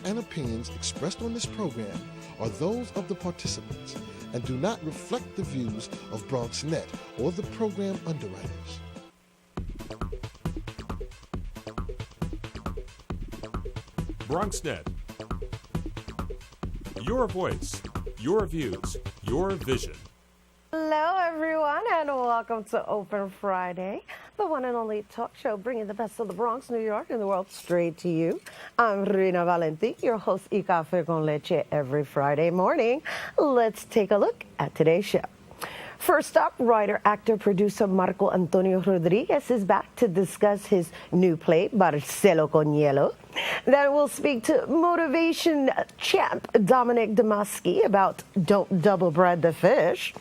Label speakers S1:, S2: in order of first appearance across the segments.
S1: and opinions expressed on this program are those of the participants and do not reflect the views of BronxNet or the program underwriters.
S2: BronxNet. Your voice, your views, your vision.
S3: Hello, everyone, and welcome to Open Friday, the one and only talk show bringing the best of the Bronx, New York, and the world straight to you. I'm Rina Valenti, your host, Y Café con Leche, every Friday morning. Let's take a look at today's show. First up, writer, actor, producer Marco Antonio Rodriguez is back to discuss his new play, Barcelo con Hielo. Then we'll speak to motivation champ Dominic Damaski about Don't Double Bread the Fish.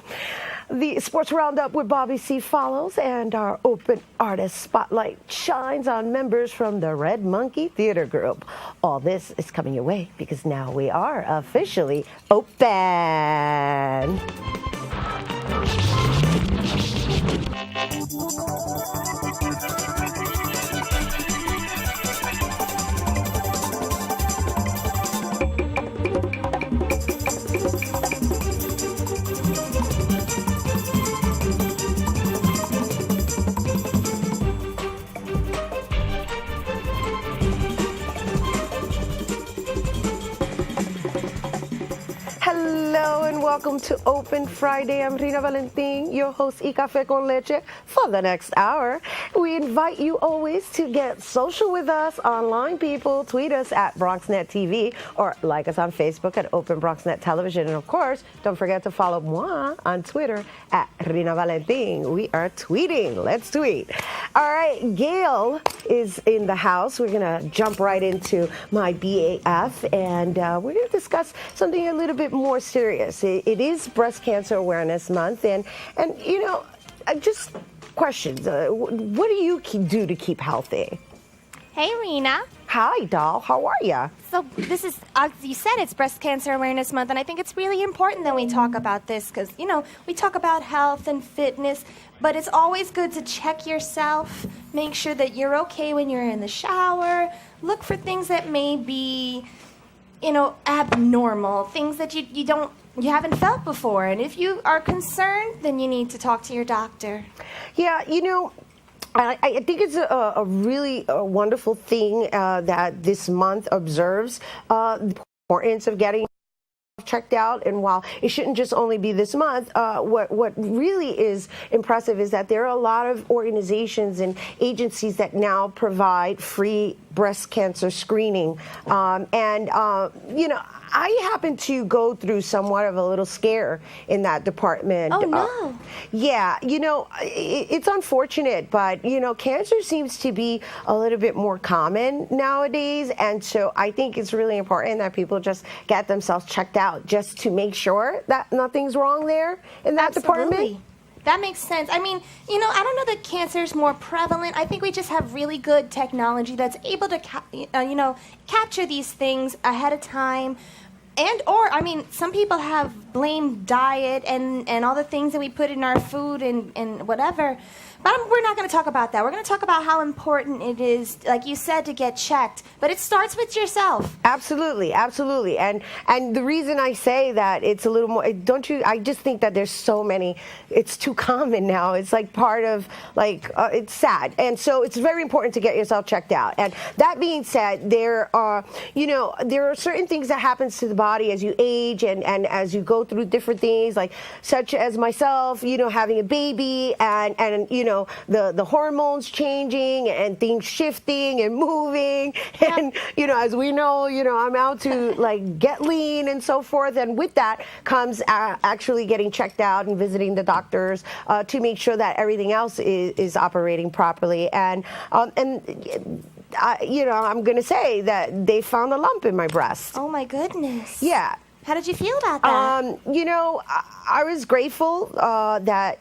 S3: The sports roundup with Bobby C follows, and our open artist spotlight shines on members from the Red Monkey Theater Group. All this is coming your way because now we are officially open. Hello and welcome to Open Friday. I'm Rina Valentin, your host, Y Café con Leche, for the next hour. We invite you always to get social with us, online people. Tweet us at BronxNet TV or like us on Facebook at Open BronxNet Television. And of course, don't forget to follow moi on Twitter at Rina Valentin. We are tweeting. Let's tweet. All right, Gail is in the house. We're going to jump right into my BAF, and we're going to discuss something a little bit more serious. It is Breast Cancer Awareness Month, and you know, just questions. What do you do to keep healthy?
S4: Hey, Rena.
S3: Hi, doll. How are you?
S4: So this is, as you said, it's Breast Cancer Awareness Month, and I think it's really important that we talk about this because, you know, we talk about health and fitness, but it's always good to check yourself, make sure that you're okay when you're in the shower, look for things that may be, you know, abnormal, things that you haven't felt before. And if you are concerned, then you need to talk to your doctor.
S3: Yeah, you know, I think it's a really wonderful thing that this month observes the importance of getting checked out. And while it shouldn't just only be this month, what really is impressive is that there are a lot of organizations and agencies that now provide free breast cancer screening. You know, I happen to go through somewhat of a little scare in that department.
S4: Oh, no.
S3: Yeah, you know, it's unfortunate, but, you know, cancer seems to be a little bit more common nowadays. And so I think it's really important that people just get themselves checked out just to make sure that nothing's wrong there in that department.
S4: That makes sense. I mean, you know, I don't know that cancer is more prevalent. I think we just have really good technology that's able to, you know, capture these things ahead of time. I mean, some people have blamed diet and all the things that we put in our food and whatever. But we're not going to talk about that. We're going to talk about how important it is, like you said, to get checked. But it starts with yourself.
S3: Absolutely, absolutely. And the reason I say that it's a little more, don't you, I just think that there's so many, it's too common now. It's like part of, like, it's sad. And so it's very important to get yourself checked out. And that being said, there are, you know, there are certain things that happens to the body as you age and as you go through different things, like such as myself, you know, having a baby and you know, the hormones changing and things shifting and moving. And, you know, as we know, you know, I'm out to like get lean and so forth. And with that comes actually getting checked out and visiting the doctors to make sure that everything else is operating properly. And you know, I'm going to say that they found a lump in my breast.
S4: Oh, my goodness.
S3: Yeah.
S4: How did you feel about that?
S3: You know, I was grateful that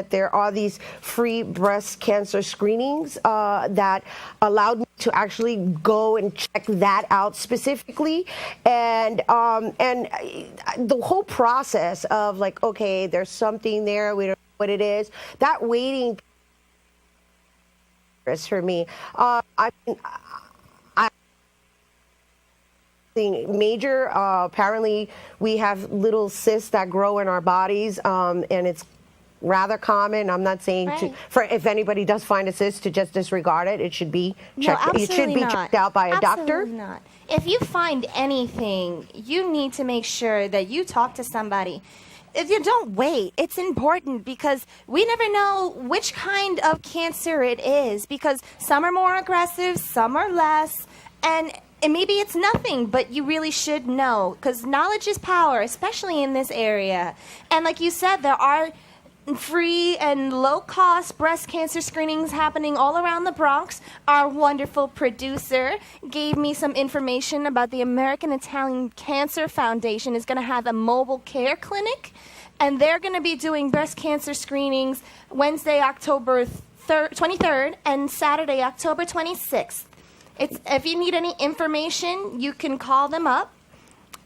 S3: there are these free breast cancer screenings that allowed me to actually go and check that out specifically. And the whole process of like, okay, there's something there, we don't know what it is, that waiting for me. Thing major. Apparently, we have little cysts that grow in our bodies, and it's rather common. I'm not saying for if anybody does find a cyst to just disregard it. It should be checked.
S4: No,
S3: it should be checked out by a doctor.
S4: Absolutely not. If you find anything, you need to make sure that you talk to somebody. If you don't wait, it's important because we never know which kind of cancer it is because some are more aggressive, some are less, and maybe it's nothing, but you really should know because knowledge is power, especially in this area. And like you said, there are free and low-cost breast cancer screenings happening all around the Bronx. Our wonderful producer gave me some information about the American Italian Cancer Foundation is going to have a mobile care clinic, and they're going to be doing breast cancer screenings Wednesday, October 23rd, and Saturday, October 26th. If you need any information, you can call them up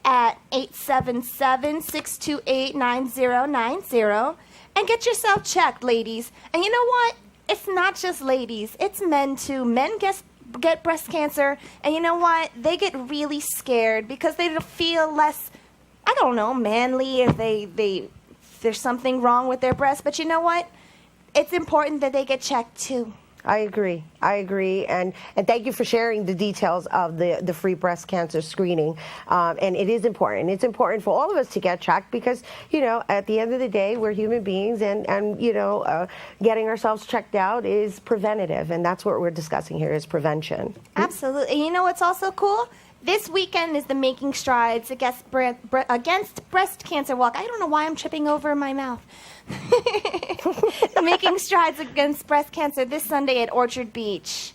S4: at 877-628-9090 and get yourself checked, ladies. And you know what? It's not just ladies. It's men, too. Men get breast cancer, and you know what? They get really scared because they feel less, I don't know, manly if there's something wrong with their breast. But you know what? It's important that they get checked, too.
S3: I agree. And thank you for sharing the details of the free breast cancer screening. And it is important. It's important for all of us to get checked because, at the end of the day, we're human beings and getting ourselves checked out is preventative. And that's what we're discussing here is prevention.
S4: Absolutely. And you know what's also cool? This weekend is the Making Strides Against Breast Cancer Walk. I don't know why I'm tripping over my mouth. Making Strides Against Breast Cancer this Sunday at Orchard Beach.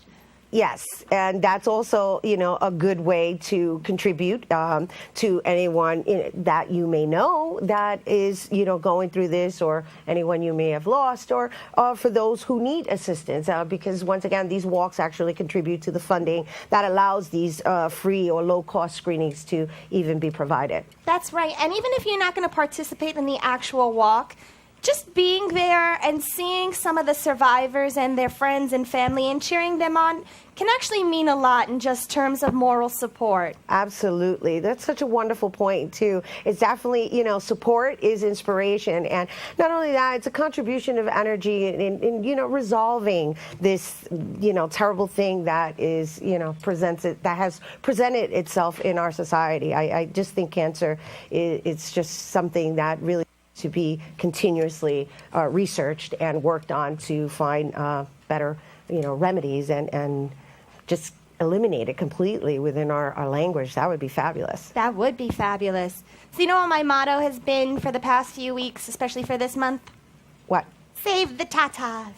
S3: Yes, and that's also, a good way to contribute to anyone that you may know that is, going through this or anyone you may have lost or for those who need assistance because, once again, these walks actually contribute to the funding that allows these free or low-cost screenings to even be provided.
S4: That's right, and even if you're not going to participate in the actual walk, just being there and seeing some of the survivors and their friends and family and cheering them on can actually mean a lot in just terms of moral support.
S3: Absolutely. That's such a wonderful point, too. It's definitely, support is inspiration. And not only that, it's a contribution of energy in resolving this, terrible thing that is, that has presented itself in our society. I just think cancer it's just something that really to be continuously researched and worked on to find better, remedies and just eliminate it completely within our language. That would be fabulous.
S4: That would be fabulous. So you know what my motto has been for the past few weeks, especially for this month?
S3: What?
S4: Save the tatas.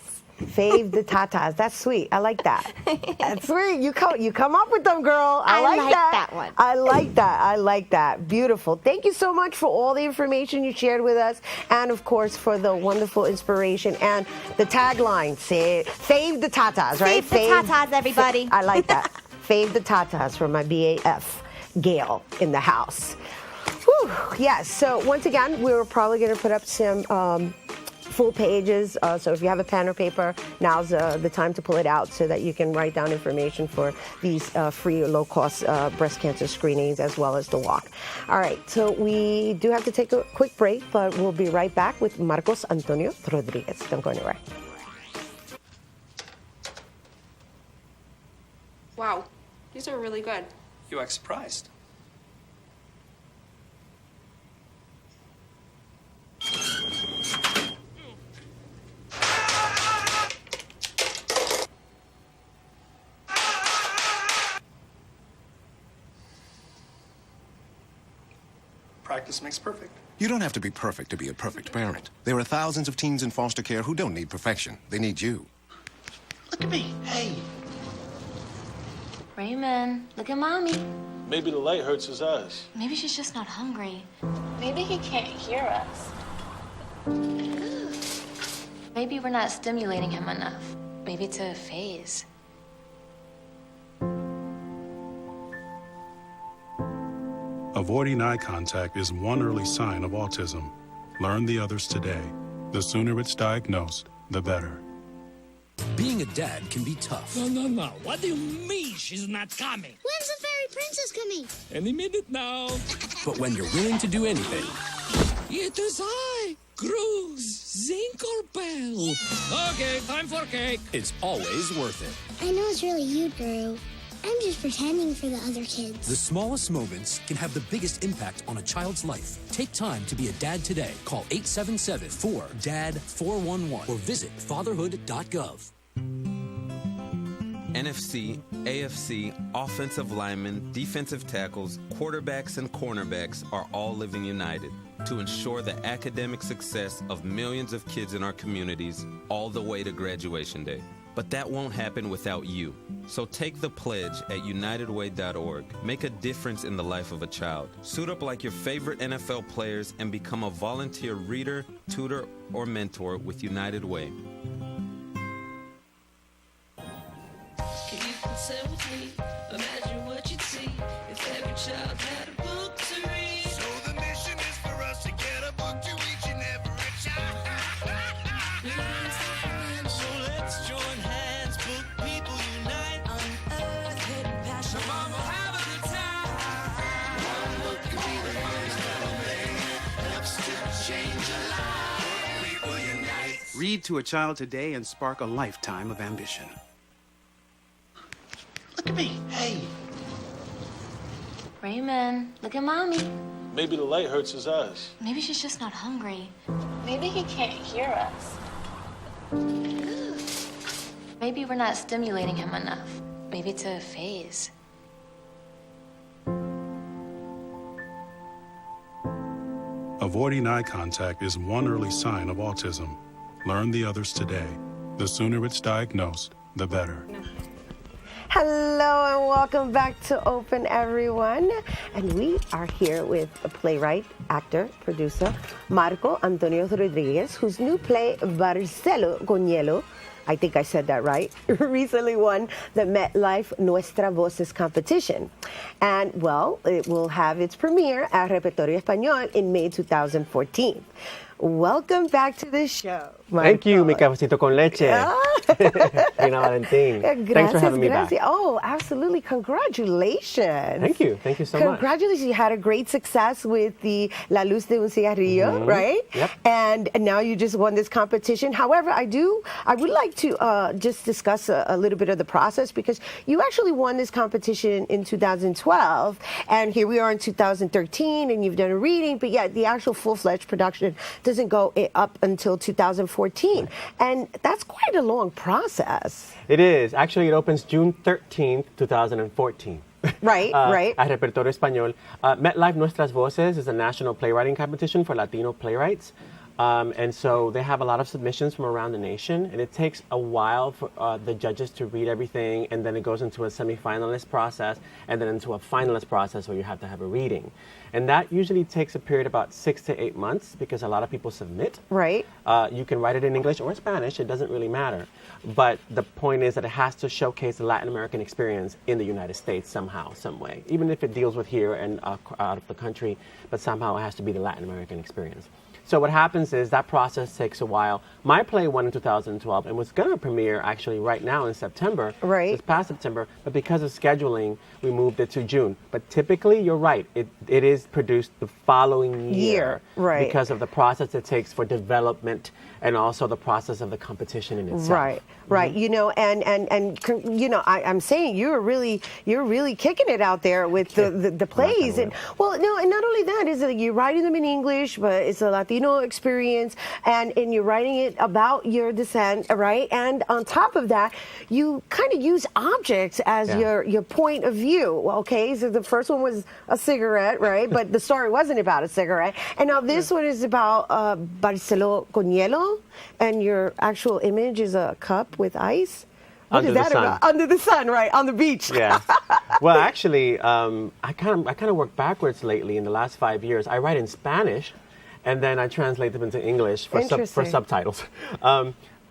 S3: Save the tatas. That's sweet. I like that. That's sweet. You come up with them, girl. I like that one. I like that. Beautiful. Thank you so much for all the information you shared with us, and of course for the wonderful inspiration and the tagline. Save the tatas, right?
S4: Save the tatas, everybody.
S3: I like that. Save the tatas from my BAF, Gail, in the house. Whew. Yes. So once again, we were probably going to put up some full pages, so if you have a pen or paper, now's the time to pull it out so that you can write down information for these free or low-cost breast cancer screenings as well as the walk. All right, so we do have to take a quick break, but we'll be right back with Marcos Antonio Rodriguez. Don't go anywhere.
S5: Wow, these are really good.
S6: You act surprised. Practice makes perfect.
S7: You don't have to be perfect to be a perfect parent. There are thousands of teens in foster care who don't need perfection. They need you.
S6: Look at me. Hey.
S8: Raymond, look at Mommy.
S9: Maybe the light hurts his eyes.
S8: Maybe she's just not hungry. Maybe he can't hear us. Maybe we're not stimulating him enough. Maybe it's a phase.
S10: Avoiding eye contact is one early sign of autism. Learn the others today. The sooner it's diagnosed, the better.
S11: Being a dad can be tough.
S12: No. What do you mean she's not coming?
S13: When's the ferry
S11: princess coming.
S12: Any minute now.
S13: But when you're willing to do anything...
S12: It is I, Cruz Zinkerbell. Okay, time for cake.
S13: It's always worth it.
S11: I know it's really you, Drew. I'm just pretending for the other kids.
S13: The smallest moments can have the biggest impact on a child's life. Take time to be a dad today. Call 877-4DAD-411 or visit fatherhood.gov.
S14: NFC, AFC, offensive linemen, defensive tackles, quarterbacks, and cornerbacks are all living united to ensure the academic success of millions of kids in our communities all the way to graduation day. But that won't happen without you. So take the pledge at unitedway.org. Make a difference in the life of a child. Suit up like your favorite NFL players and become a volunteer reader, tutor, or mentor with United Way.
S15: Sit with me, imagine what you'd see if every child had a book to read.
S16: So the mission is for us to get a book to each and every child.
S15: So let's join hands, book people unite, unearth hidden passion. Come on, we'll have a good time.
S16: One book can be the first thing helps to change a life. People unite.
S17: Read to a child today and spark a lifetime of ambition.
S6: Look at me. Hey.
S8: Raymond, look at Mommy.
S9: Maybe the light hurts his eyes.
S8: Maybe she's just not hungry. Maybe he can't hear us. Maybe we're not stimulating him enough. Maybe to phase.
S10: Avoiding eye contact is one early sign of autism. Learn the others today. The sooner it's diagnosed, the better.
S3: Hello and welcome back to Open, everyone. And we are here with a playwright, actor, producer, Marco Antonio Rodriguez, whose new play, Barcelo con Hielo, I think I said that right, recently won the MetLife Nuestra Voces competition. And, well, it will have its premiere at Repertorio Español in May 2014. Welcome back to the show, Marco.
S18: Thank you, mi cafecito con leche. Reina Valentin. Thanks for having me back.
S3: Oh, absolutely. Congratulations.
S18: Thank you. Thank you so much.
S3: Congratulations. You had a great success with the La Luz de un Cigarrillo, right?
S18: Yep.
S3: And now you just won this competition. However, I would like to just discuss a little bit of the process, because you actually won this competition in 2012, and here we are in 2013, and you've done a reading, but yet the actual full-fledged production doesn't go up until 2014. And that's quite a long process.
S18: It is. Actually, it opens June 13th, 2014.
S3: Right, right.
S18: At Repertorio Español. MetLife Nuestras Voces is a national playwriting competition for Latino playwrights. And so they have a lot of submissions from around the nation, and it takes a while for the judges to read everything, and then it goes into a semi-finalist process, and then into a finalist process where you have to have a reading. And that usually takes a period about 6 to 8 months, because a lot of people submit.
S3: Right.
S18: You can write it in English or Spanish, it doesn't really matter. But the point is that it has to showcase the Latin American experience in the United States somehow, some way. Even if it deals with here and out of the country, but somehow it has to be the Latin American experience. So what happens is that process takes a while. My play won in 2012 and was going to premiere actually right now in September, this past September, but because of scheduling, we moved it to June. But typically, you're right, it is produced the following year,
S3: right?
S18: Because of the process it takes for development and also the process of the competition in itself.
S3: Right, right. You know, and you know, I'm saying you're really kicking it out there with the plays, and well, no, and not only that is that you're writing them in English, but it's a Latino experience, and you're writing it about your descent, right? And on top of that, you kind of use objects as your point of view. Okay, so the first one was a cigarette, right? But the story wasn't about a cigarette, and now this one is about Barcelo con Hielo, and your actual image is a cup with ice. What is that about? Under the sun, right? On the beach.
S18: Yeah. Well, actually, I kind of worked backwards lately in the last 5 years. I write in Spanish, and then I translate them into English for subtitles.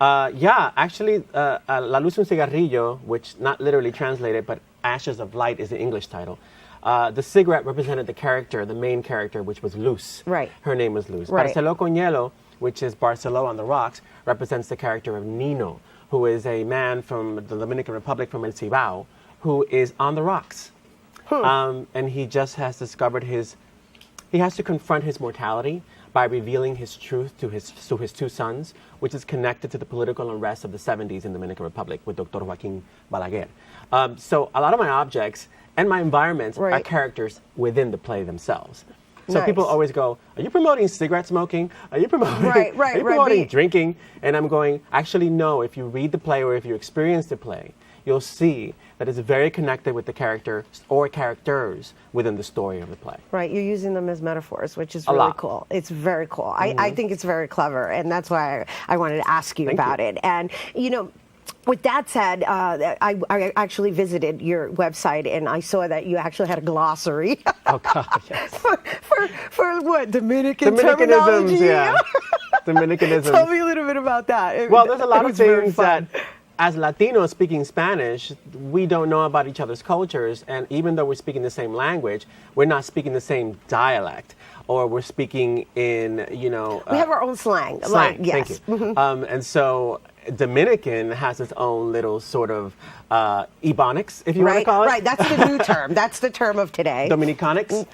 S18: Actually, La Luz de un Cigarrillo, which not literally translated, but Ashes of Light is the English title. The cigarette represented the character, the main character, which was Luz.
S3: Right.
S18: Her name was Luz.
S3: Right.
S18: Barcelo con Hielo, which is Barcelo on the rocks, represents the character of Nino, who is a man from the Dominican Republic, from El Cibao, who is on the rocks. And he just has discovered he has to confront his mortality by revealing his truth to his two sons, which is connected to the political unrest of the 70s in the Dominican Republic with Dr. Joaquin Balaguer. So a lot of my objects and my environments are characters within the play themselves. So people always go, are you promoting cigarette smoking? Are you promoting, are you promoting drinking? And I'm going, actually, no. If you read the play or if you experience the play, you'll see that it's very connected with the character or characters within the story of the play.
S3: Right, you're using them as metaphors, which is really cool. It's very cool. I think it's very clever, and that's why I wanted to ask you about it. And, you know, with that said, I actually visited your website and I saw that you actually had a glossary.
S18: Oh, God, yes.
S3: for what, Dominican terminology?
S18: Yeah. Dominicanisms.
S3: Tell me a little bit about that.
S18: Well, there's a lot of things that, as Latinos speaking Spanish, we don't know about each other's cultures, and even though we're speaking the same language, we're not speaking the same dialect, or we're speaking in, you know...
S3: we have our own slang.
S18: Thank you. And so Dominican has its own little sort of ebonics, if you want to call it.
S3: Right, that's the new term. That's the term of today.
S18: Dominiconics.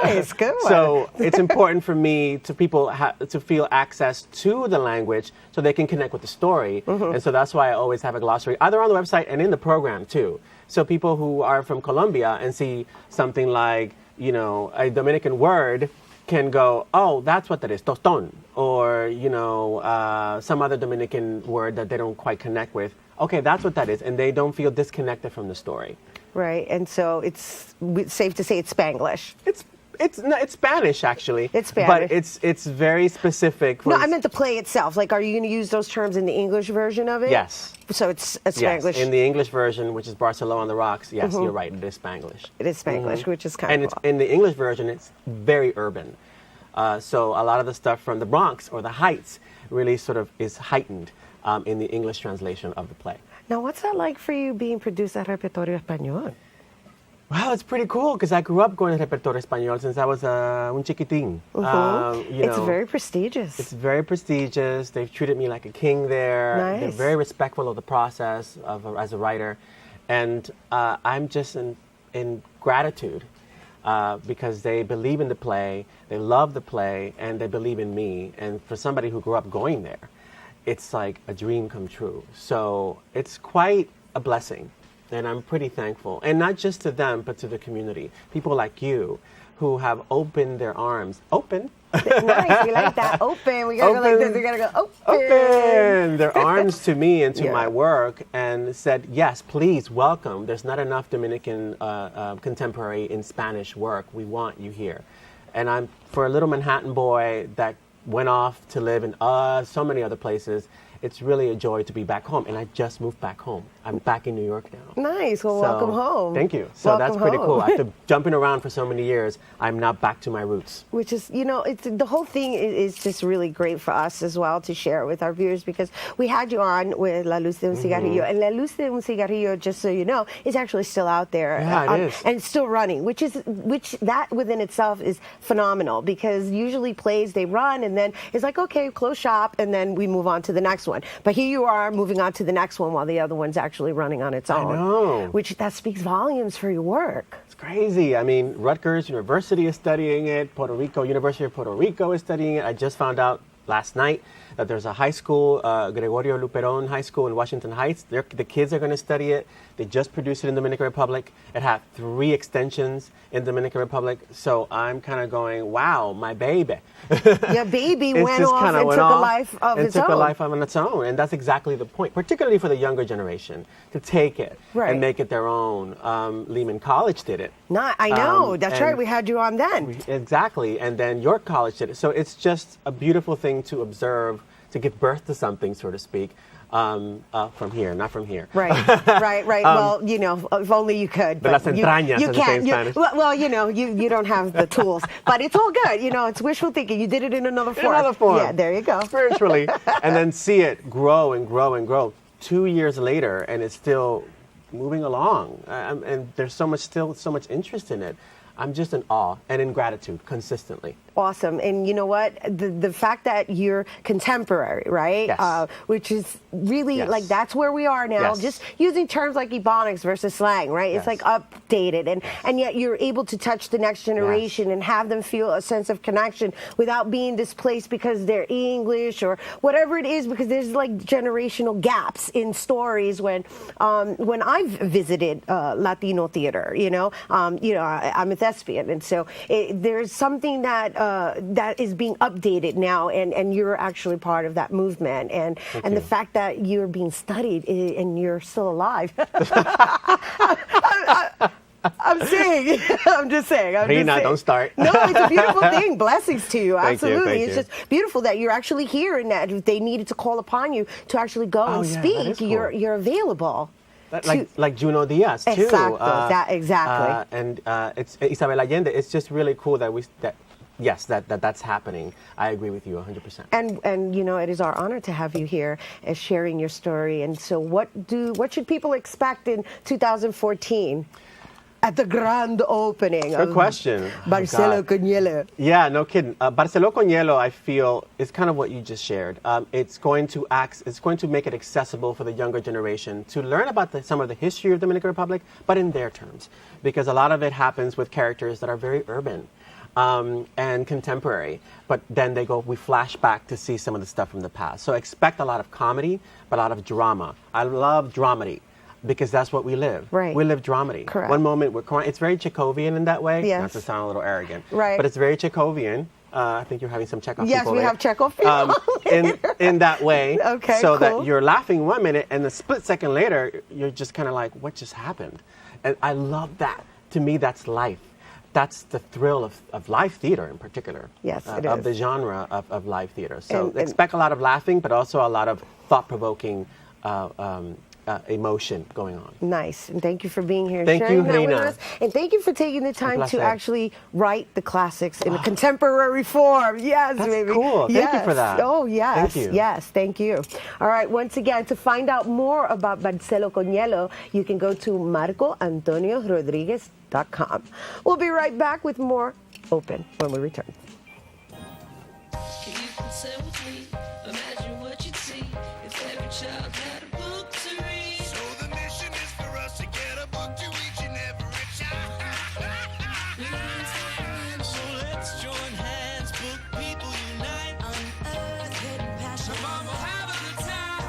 S3: Nice, good one.
S18: So it's important for me to people to feel access to the language so they can connect with the story. And so that's why I always have a glossary, either on the website and in the program too. So people who are from Colombia and see something like, you know, a Dominican word can go, oh, that's what that is, tostón, or, you know, some other Dominican word that they don't quite connect with. Okay, that's what that is, and they don't feel disconnected from the story.
S3: Right, and so it's safe to say it's Spanglish.
S18: It's Spanish, actually.
S3: It's Spanish.
S18: But it's very specific.
S3: No, I meant the play itself. Like, are you going to use those terms in the English version of it?
S18: Yes.
S3: So it's Spanglish.
S18: Yes, in the English version, which is Barcelona on the Rocks, yes, you're right, it is Spanglish.
S3: It is Spanglish, which is kind of cool.
S18: And in the English version, it's very urban. So a lot of the stuff from the Bronx or the Heights really sort of is heightened in the English translation of the play.
S3: Now, what's that like for you being produced at Repertorio Español?
S18: Well, it's pretty cool because I grew up going to Repertorio Español since I was un chiquitín.
S3: It's very prestigious.
S18: It's very prestigious. They've treated me like a king there.
S3: Nice.
S18: They're very respectful of the process as a writer. And I'm just in gratitude because they believe in the play, they love the play, and they believe in me. And for somebody who grew up going there, it's like a dream come true. So it's quite a blessing. And I'm pretty thankful. And not just to them, but to the community. People like you who have opened their arms. Open?
S3: Nice, we like that. Open. We gotta go like this. We gotta go open.
S18: Open their arms to me and to my work and said, yes, please, welcome. There's not enough Dominican contemporary in Spanish work. We want you here. And I'm, for a little Manhattan boy that went off to live in so many other places, it's really a joy to be back home. And I just moved back home. I'm back in New York now.
S3: Nice. Well, welcome home.
S18: Thank you. So
S3: welcome
S18: that's pretty
S3: home.
S18: cool. After jumping around for so many years, I'm now back to my roots.
S3: Which is, you know, the whole thing is just really great for us as well to share with our viewers because we had you on with La Luz de un Cigarrillo. And La Luz de un Cigarrillo, just so you know, is actually still out there.
S18: Yeah, it is.
S3: And it's still running, which that within itself is phenomenal because usually plays, they run and then it's like, okay, close shop, and then we move on to the next one. But here you are moving on to the next one while the other one's actually running on its own.
S18: I know.
S3: Which that speaks volumes for your work.
S18: It's crazy. I mean, Rutgers University is studying it. University of Puerto Rico is studying it. I just found out last night that there's a high school, Gregorio Luperón High School in Washington Heights. The kids are going to study it. They just produced it in the Dominican Republic. It had 3 extensions in the Dominican Republic. So I'm kind of going, wow, my baby.
S3: Your baby went off and took a life of its own.
S18: Took a life on its own. And that's exactly the point, particularly for the younger generation, to take it and make it their own. Lehman College did it.
S3: I know. That's right. We had you on then.
S18: Exactly. And then York College did it. So it's just a beautiful thing to observe, to give birth to something, so to speak, from here, not from here.
S3: Right. Well, you know, if only you could.
S18: But las entrañas,
S3: you
S18: as they say in
S3: can't.
S18: Spanish.
S3: Well, you know, you don't have the tools. But it's all good. You know, it's wishful thinking. You did it in another form.
S18: Another form.
S3: Yeah, there you go.
S18: Spiritually. And then see it grow and grow and grow. 2 years later, and it's still moving along. And there's still so much interest in it. I'm just in awe and in gratitude consistently.
S3: awesome. And you know what? The fact that you're contemporary, right?
S18: Yes.
S3: Which is really
S18: Yes.
S3: like that's where we are now.
S18: Yes.
S3: Just using terms like ebonics versus slang, right? It's
S18: Yes.
S3: like updated, and yet you're able to touch the next generation and have them feel a sense of connection without being displaced because they're English or whatever it is. Because there's like generational gaps in stories. When I've visited Latino theater, I'm a thespian, and so there's something that is being updated now, and you're actually part of that movement, and the fact that you're being studied and you're still alive. I'm saying, I'm just saying.
S18: Rina, don't start.
S3: No, it's a beautiful thing. Blessings to you.
S18: Thank you,
S3: Absolutely.
S18: thank
S3: It's
S18: you.
S3: just beautiful that you're actually here and that if they needed to call upon you to actually go and
S18: yeah, that
S3: speak,
S18: is cool.
S3: you're available.
S18: Like Juno Diaz too.
S3: Exactly. Exactly.
S18: And it's Isabel Allende. It's just really cool that's happening. I agree with you 100%.
S3: And it is our honor to have you here as sharing your story. And so what should people expect in 2014 at the grand opening
S18: Good
S3: of
S18: question.
S3: Barcelo
S18: Oh,
S3: con Hielo?
S18: Yeah, no kidding. Barcelo con Hielo, I feel, is kind of what you just shared. It's going to make it accessible for the younger generation to learn about some of the history of the Dominican Republic, but in their terms, because a lot of it happens with characters that are very urban. And contemporary, but then we flash back to see some of the stuff from the past. So expect a lot of comedy, but a lot of drama. I love dramedy because that's what we live.
S3: Right.
S18: We live dramedy.
S3: Correct.
S18: One moment we're crying. It's very Chekhovian in that way.
S3: Yes.
S18: Not to sound a little arrogant.
S3: Right.
S18: But it's very Chekhovian. I think you're having some Chekhov
S3: Yes,
S18: people
S3: we
S18: there.
S3: have Chekhov people
S18: in that way.
S3: Okay,
S18: so
S3: cool.
S18: that you're laughing 1 minute and a split second later, you're just kind of like, what just happened? And I love that. To me, that's life. That's the thrill of live theater in particular.
S3: Yes, it
S18: of
S3: is.
S18: the genre of live theater. So
S3: And-
S18: expect a lot of laughing, but also a lot of thought-provoking emotion going on.
S3: Nice. And thank you for being here and
S18: Thank
S3: sharing
S18: you,
S3: that with
S18: Rina.
S3: us. And thank you for taking the time to
S18: placer.
S3: actually write the classics in a contemporary form. Yes,
S18: That's
S3: baby.
S18: cool. Thank you for
S3: Yes.
S18: that.
S3: Oh, yes.
S18: Thank you.
S3: Yes, thank you. All right, once again, to find out more about Barcelo con Hielo, you can go to marcoantoniorodriguez.com. We'll be right back with more Open when we return.
S15: You can say with me, imagine what you'd see if every child had a book to read.
S16: So the mission is for us to get a book to each and every child.
S15: So let's join hands, book people unite, unearth hidden passion. Come on, we'll have a good time.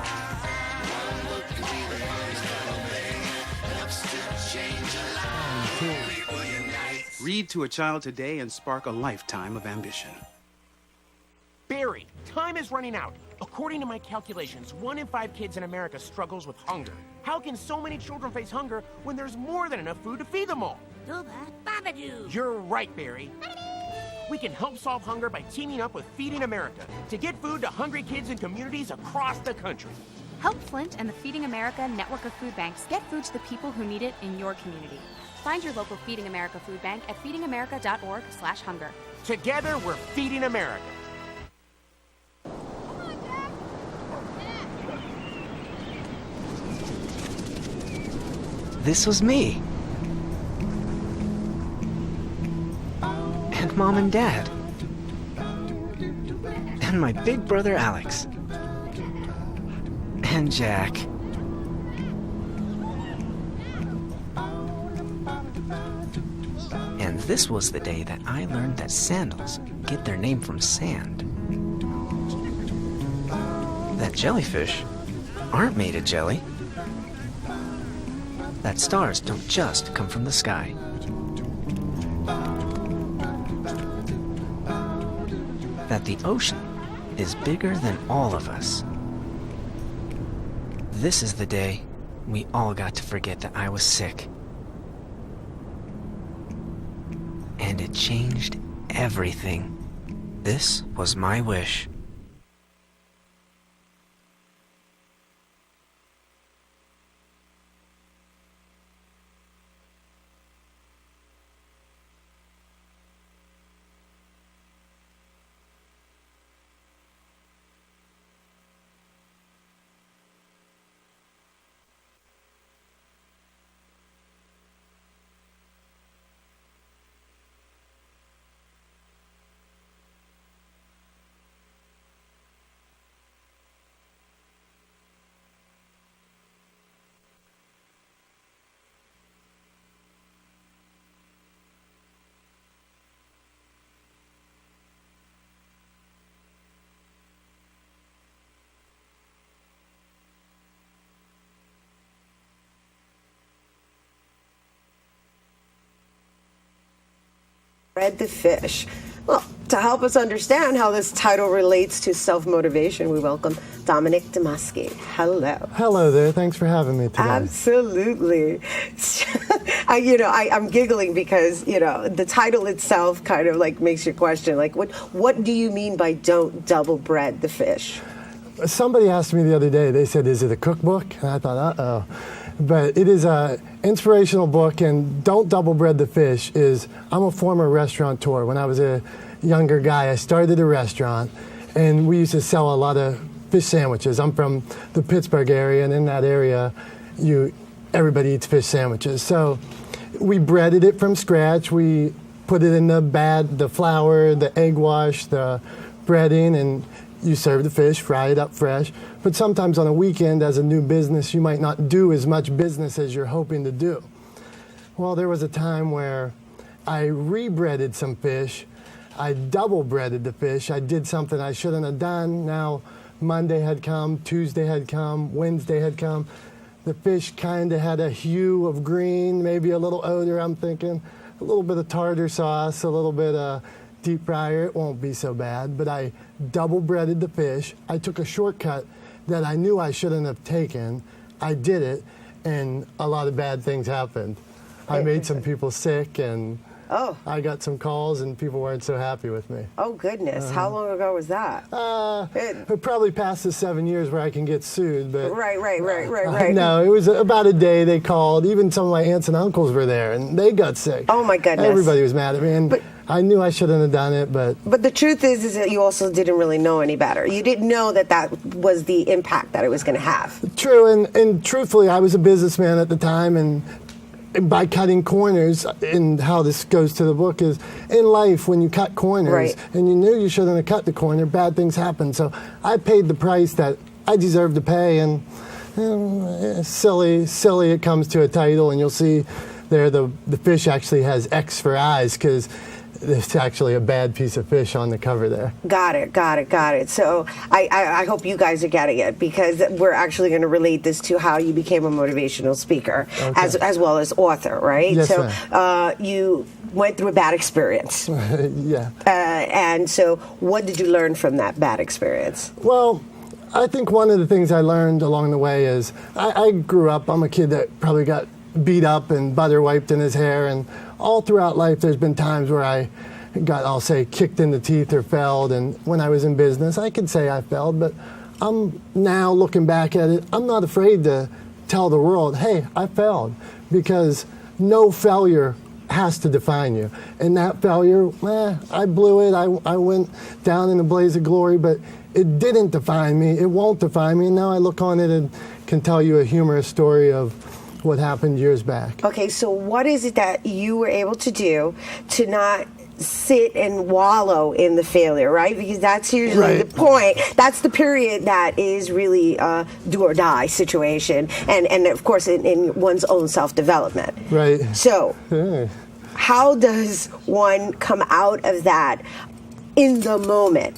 S16: One book can be the first that helps to change a life. People unite.
S17: Read to a child today and spark a lifetime of ambition.
S19: Barry, time is running out. According to my calculations, 1 in 5 kids in America struggles with hunger. How can so many children face hunger when there's more than enough food to feed them all? You're right, Barry. We can help solve hunger by teaming up with Feeding America to get food to hungry kids in communities across the country.
S20: Help Flint and the Feeding America network of food banks get food to the people who need it in your community. Find your local Feeding America food bank at feedingamerica.org/hunger.
S19: Together, we're Feeding America.
S21: This was me. And Mom and Dad. And my big brother Alex. And Jack. And this was the day that I learned that sandals get their name from sand. That jellyfish aren't made of jelly. That stars don't just come from the sky. That the ocean is bigger than all of us. This is the day we all got to forget that I was sick. And it changed everything. This was my wish.
S3: Bread the fish. Well, to help us understand how this title relates to self-motivation, we welcome Dominic Damaski. Hello.
S1: Hello there. Thanks for having me today.
S3: Absolutely. I'm giggling because, the title itself kind of like makes you question, like, what do you mean by don't double bread the fish?
S1: Somebody asked me the other day, they said, is it a cookbook? And I thought, uh-oh. But it is an inspirational book, and Don't Double Bread the Fish I'm a former restaurateur. When I was a younger guy, I started a restaurant, and we used to sell a lot of fish sandwiches. I'm from the Pittsburgh area, and in that area, everybody eats fish sandwiches. So we breaded it from scratch. We put it in the flour, the egg wash, the breading, and you serve the fish, fry it up fresh. But sometimes on a weekend, as a new business, you might not do as much business as you're hoping to do. Well, there was a time where I rebreaded some fish. I double breaded the fish. I did something I shouldn't have done. Now, Monday had come, Tuesday had come, Wednesday had come. The fish kind of had a hue of green, maybe a little odor, I'm thinking. A little bit of tartar sauce, a little bit of deep fryer, it won't be so bad. But I double breaded the fish. I took a shortcut that I knew I shouldn't have taken. I did it, and a lot of bad things happened. I made some people sick, and I got some calls, and people weren't so happy with me.
S3: Oh, goodness. How long ago was that?
S1: It probably past the 7 years where I can get sued. But
S3: Right.
S1: No, it was about a day they called. Even some of my aunts and uncles were there, and they got sick.
S3: Oh, my goodness.
S1: Everybody was mad at me, and I knew I shouldn't have done it, but...
S3: But the truth is that you also didn't really know any better. You didn't know that was the impact that it was going to have.
S1: True, and truthfully, I was a businessman at the time, and by cutting corners, and how this goes to the book is, in life, when you cut corners, and you knew you shouldn't have cut the corner, bad things happen. So I paid the price that I deserved to pay, and silly it comes to a title, and you'll see there the fish actually has X for eyes, because there's actually a bad piece of fish on the cover there.
S3: Got it. So I hope you guys are getting it, because we're actually going to relate this to how you became a motivational speaker, as well as author, right?
S1: Yes,
S3: so
S1: ma'am.
S3: You went through a bad experience.
S1: Yeah.
S3: And so what did you learn from that bad experience?
S1: Well, I think one of the things I learned along the way is I grew up, I'm a kid that probably got beat up and butter wiped in his hair, and all throughout life there's been times where I got, I'll say, kicked in the teeth or failed, and when I was in business I could say I failed, but I'm now looking back at it, I'm not afraid to tell the world, hey, I failed, because no failure has to define you. And that failure, I blew it, I went down in a blaze of glory, but it didn't define me, it won't define me, and now I look on it and can tell you a humorous story of what happened years back.
S3: Okay, so what is it that you were able to do to not sit and wallow in the failure, right? Because that's usually the point. That's the period that is really a do or die situation, and of course in one's own self-development.
S1: Right.
S3: So, how does one come out of that in the moment?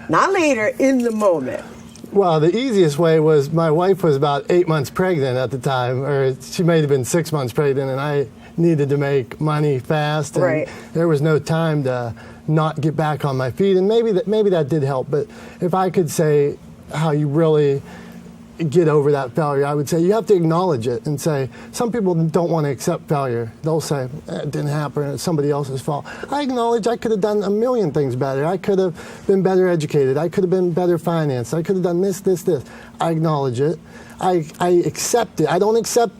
S3: Not later, in the moment.
S1: Well, the easiest way was my wife was about 8 months pregnant at the time, or she may have been 6 months pregnant, and I needed to make money fast, and there was no time to not get back on my feet, and maybe that did help. But if I could say how you really get over that failure, I would say you have to acknowledge it and say, some people don't want to accept failure. They'll say, it didn't happen, it's somebody else's fault. I acknowledge I could have done a million things better. I could have been better educated. I could have been better financed. I could have done this. I acknowledge it. I accept it. I don't accept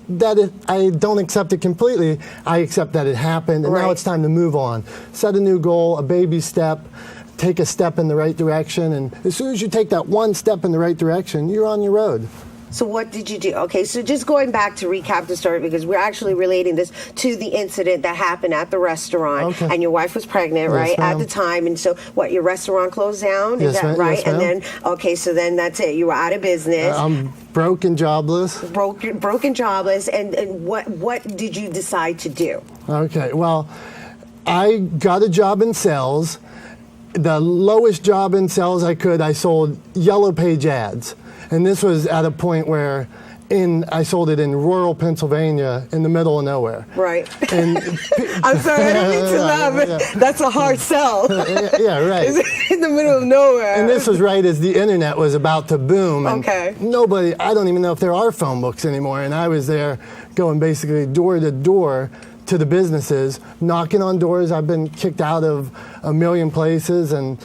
S1: it completely. I accept that it happened, and now it's time to move on. Set a new goal, a baby step. Take a step in the right direction, and as soon as you take that one step in the right direction, you're on your road.
S3: So what did you do? Okay, so just going back to recap the story, because we're actually relating this to the incident that happened at the restaurant, and your wife was pregnant, right, at the time, and so what, your restaurant closed down? Is that right? And then, okay, so then that's it. You were out of business.
S1: I'm broke and jobless.
S3: Broken jobless, and what did you decide to do?
S1: Okay, well, I got a job in sales. The lowest job in sales I could, I sold yellow page ads. And this was at a point where I sold it in rural Pennsylvania in the middle of nowhere.
S3: Right.
S1: And
S3: I'm sorry, I don't mean to laugh, but that's a hard sell.
S1: Yeah, right.
S3: It's in the middle of nowhere.
S1: And this was right as the internet was about to boom. And nobody, I don't even know if there are phone books anymore. And I was there going basically door to door to the businesses, knocking on doors. I've been kicked out of a million places and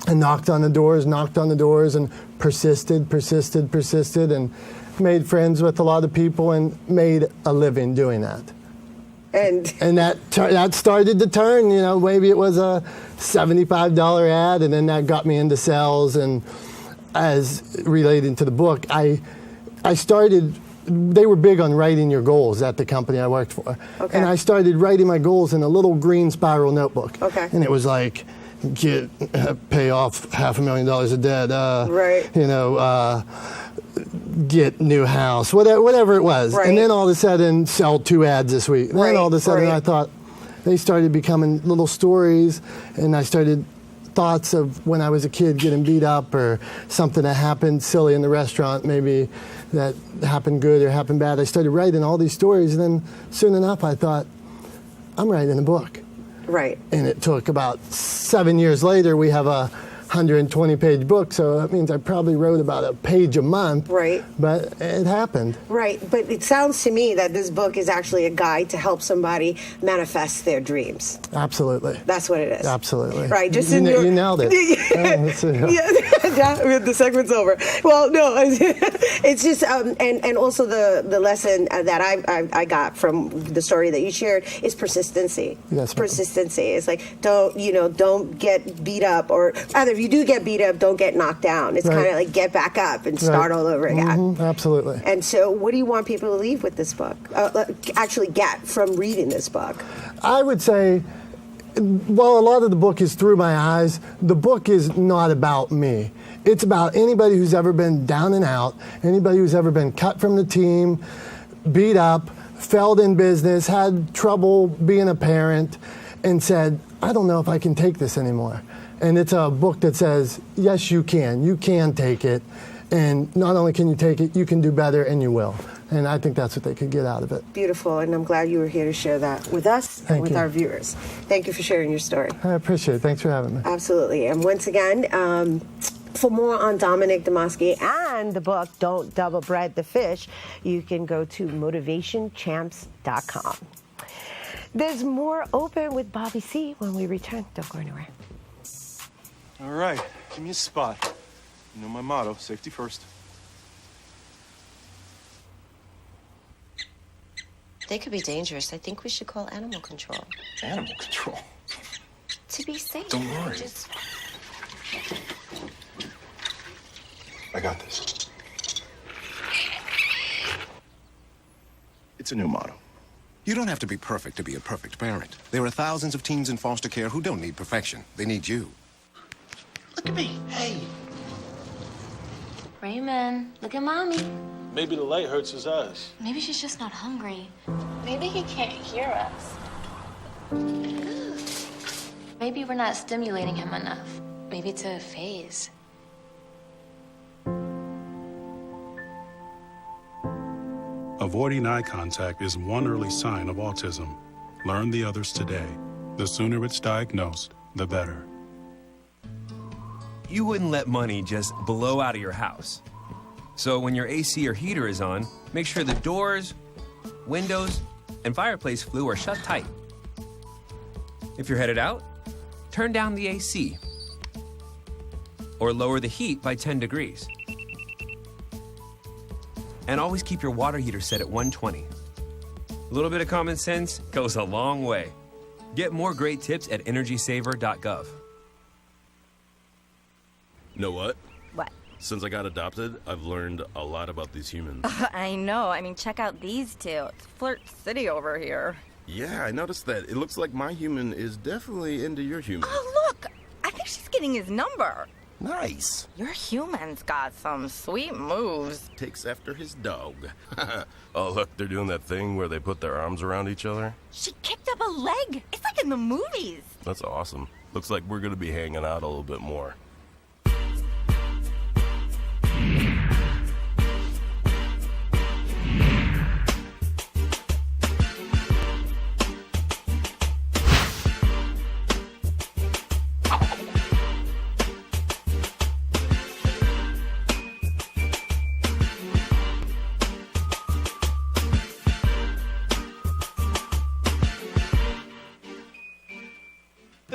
S1: knocked on the doors, and persisted, and made friends with a lot of people and made a living doing that. And that started to turn, maybe it was a $75 ad, and then that got me into sales. And as relating to the book, I started, they were big on writing your goals at the company I worked for.
S3: Okay.
S1: And I started writing my goals in a little green spiral notebook.
S3: Okay.
S1: And it was like, pay off $500,000 of debt,
S3: right.
S1: Get new house, whatever it was.
S3: Right.
S1: And then all of a sudden, sell 2 ads this week. And then all of a sudden, I thought, they started becoming little stories, and I started thoughts of when I was a kid getting beat up or something that happened silly in the restaurant, maybe that happened good or happened bad. I started writing all these stories, and then soon enough, I thought, I'm writing a book.
S3: Right.
S1: And it took about 7 years later, we have a 120-page book, so that means I probably wrote about a page a month.
S3: Right.
S1: But it happened.
S3: Right, but it sounds to me that this book is actually a guide to help somebody manifest their dreams.
S1: Absolutely.
S3: That's what it is.
S1: Absolutely.
S3: Right, just
S1: you,
S3: in your...
S1: you nailed it.
S3: Yeah, the segment's over. Well, no, it's just, and also the lesson that I got from the story that you shared is persistency.
S1: Yes,
S3: persistency. It's like, don't get beat up, or either if you do get beat up, don't get knocked down. It's kind of like get back up and start all over again.
S1: Absolutely.
S3: And so what do you want people to leave with this book, actually get from reading this book?
S1: I would say, well, a lot of the book is through my eyes. The book is not about me. It's about anybody who's ever been down and out, anybody who's ever been cut from the team, beat up, failed in business, had trouble being a parent, and said, I don't know if I can take this anymore. And it's a book that says, yes, you can. You can take it. And not only can you take it, you can do better, and you will. And I think that's what they could get out of it.
S3: Beautiful, and I'm glad you were here to share that with us and with our viewers. Thank you for sharing your story.
S1: I appreciate it. Thanks for having me.
S3: Absolutely. And once again, for more on Dominic Damaski and the book, Don't Double Bread the Fish, you can go to motivationchamps.com. There's more Open with Bobby C. when we return. Don't go anywhere.
S2: All right, give me a spot. You know my motto, safety first.
S22: They could be dangerous. I think we should call animal control.
S2: Animal control?
S22: To be safe.
S2: Don't worry. I got this. It's a new motto.
S7: You don't have to be perfect to be a perfect parent. There are thousands of teens in foster care who don't need perfection. They need you.
S6: Look at me. Hey.
S8: Raymond, look at Mommy.
S9: Maybe the light hurts his eyes.
S8: Maybe she's just not hungry. Maybe he can't hear us. Maybe we're not stimulating him enough. Maybe it's a phase.
S10: Avoiding eye contact is one early sign of autism. Learn the others today. The sooner it's diagnosed, the better.
S23: You wouldn't let money just blow out of your house. So when your AC or heater is on, make sure the doors, windows, and fireplace flue are shut tight. If you're headed out, turn down the AC or lower the heat by 10 degrees. And always keep your water heater set at 120. A little bit of common sense goes a long way. Get more great tips at energysaver.gov.
S24: Know what?
S25: What?
S24: Since I got adopted, I've learned a lot about these humans.
S25: I know. I mean, check out these two. It's Flirt City over here.
S24: Yeah, I noticed that. It looks like my human is definitely into your human.
S25: Oh, look! I think she's getting his number.
S24: Nice.
S25: Your human's got some sweet moves.
S24: Takes after his dog. Oh, look, they're doing that thing where they put their arms around each other.
S25: She kicked up a leg. It's like in the movies.
S24: That's awesome. Looks like we're going to be hanging out a little bit more.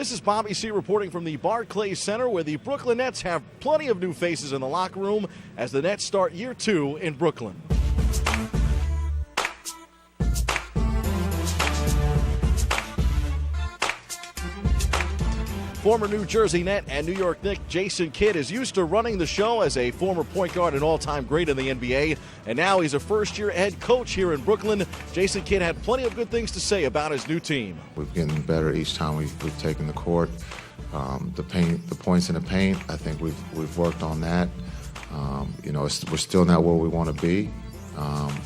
S4: This is Bobby C. reporting from the Barclays Center, where the Brooklyn Nets have plenty of new faces in the locker room as the Nets start year 2 in Brooklyn. Former New Jersey Net and New York Knick Jason Kidd is used to running the show as a former point guard and all-time great in the NBA, and now he's a first-year head coach here in Brooklyn. Jason Kidd had plenty of good things to say about his new team.
S5: We've gotten better each time we've taken the court. The points in the paint, I think we've worked on that. We're still not where we want to be,